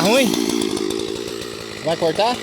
ruim? Vai cortar?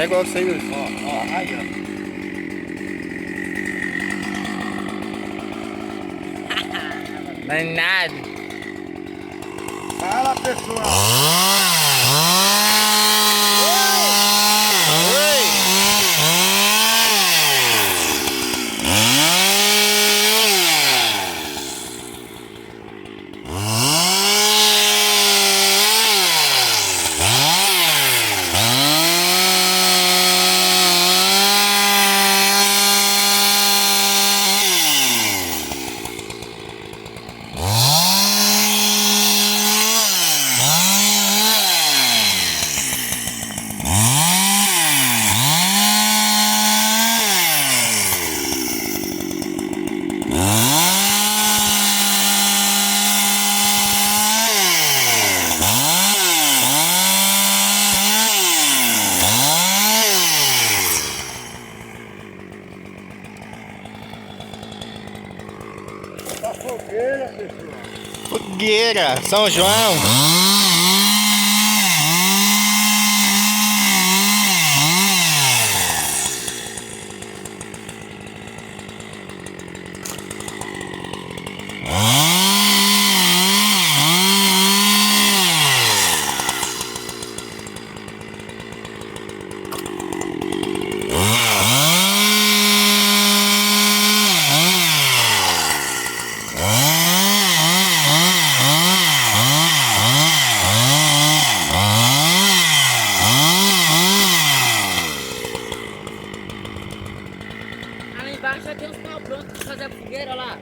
igual você aí, Wilson. Ó, aí, ó. Não é nada. Fala, pessoal. Tá fogueira, pessoal. Fogueira, São João. Ali embaixo já tem os pau prontos pra fazer a fogueira lá.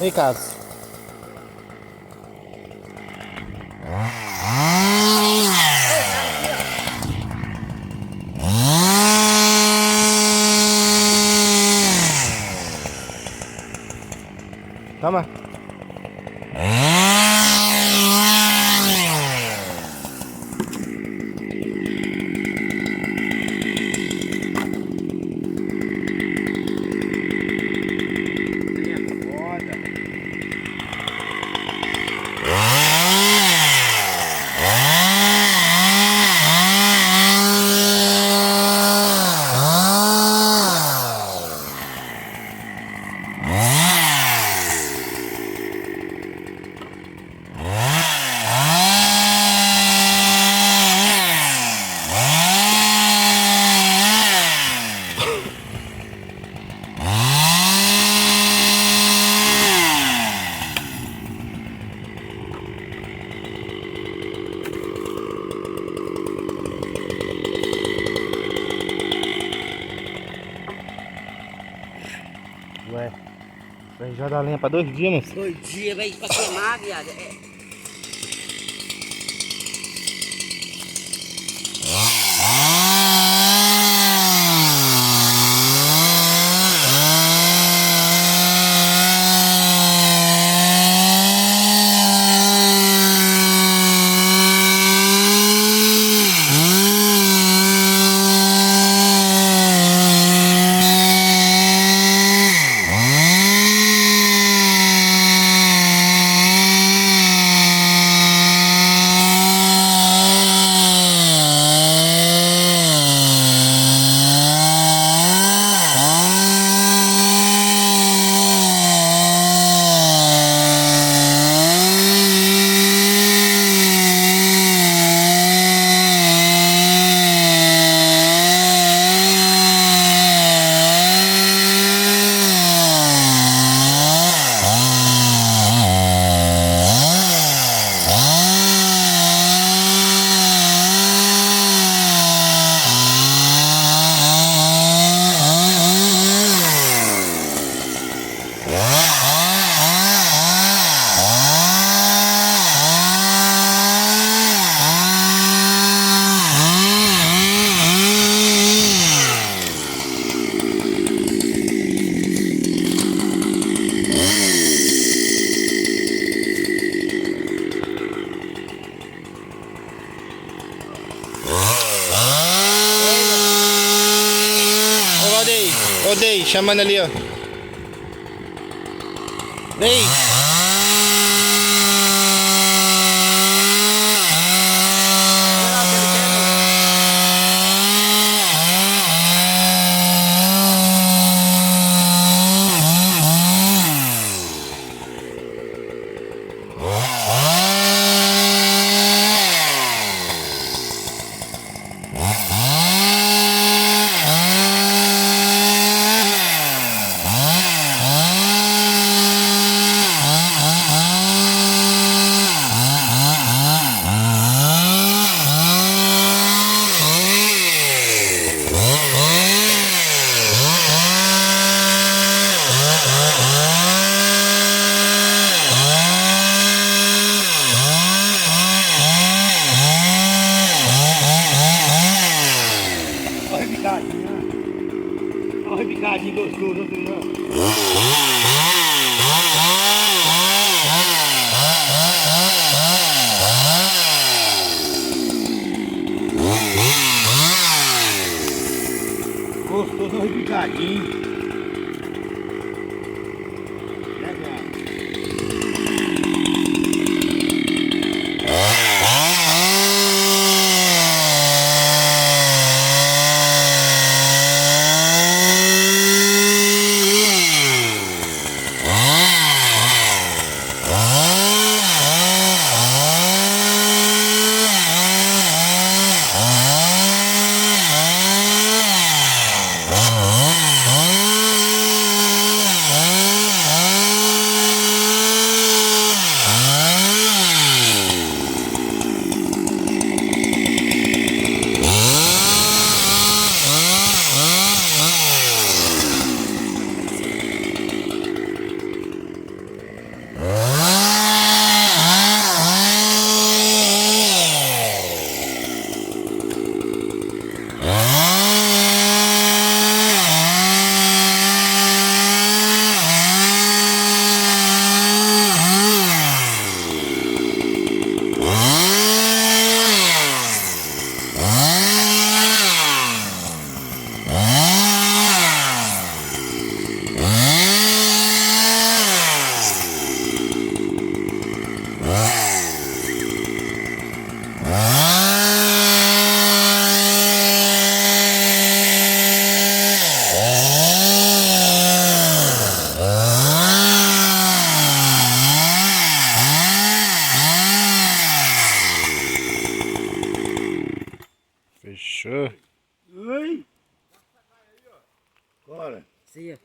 Vem, Carlos. Calma. Ué. Vai jogar a lenha pra 2 dias, moço. 2 dias, velho, pra queimar, viado. Ô, Dei, chamando ali, ó. Dei. Olha o picadinho, né? Olha o picadinho gostoso, né? Gostoso, olha o picadinho. Fechou. Oi. Bora. Sim, ó.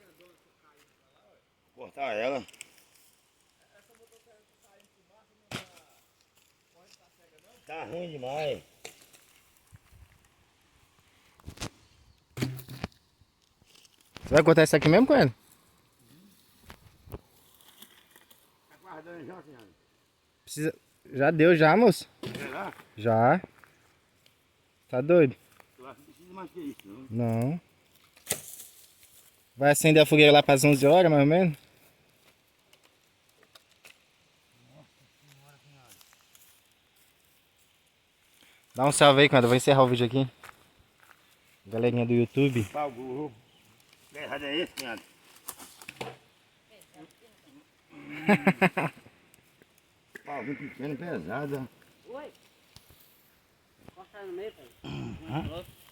Cortar ela. Tá ruim demais. Você vai cortar isso aqui mesmo com ele? já, cunhado? Precisa... Já deu já, moço? Será? Já. Tá doido? Eu acho que precisa mais que isso, não? Não. Vai acender a fogueira lá para as 11 horas, mais ou menos? Dá um salve aí, quando eu vou encerrar o vídeo aqui. Galerinha do YouTube. Pau burro. Que errado é esse, cunhado? Pauzinho pequeno, pesado. Oi. Corta no meio, pai.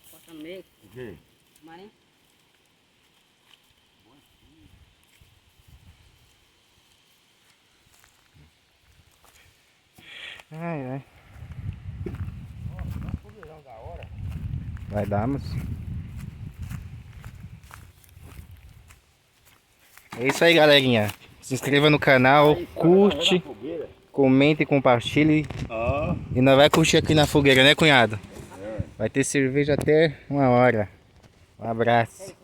Corta no meio. O quê? Marinho. Ai, ai. Fogueirão da hora. Vai dar, moço. É isso aí, galerinha. Se inscreva no canal, curte, comente e compartilhe. Ó. E nós vai curtir aqui na fogueira, né, cunhado? Vai ter cerveja até 1 hora. Um abraço.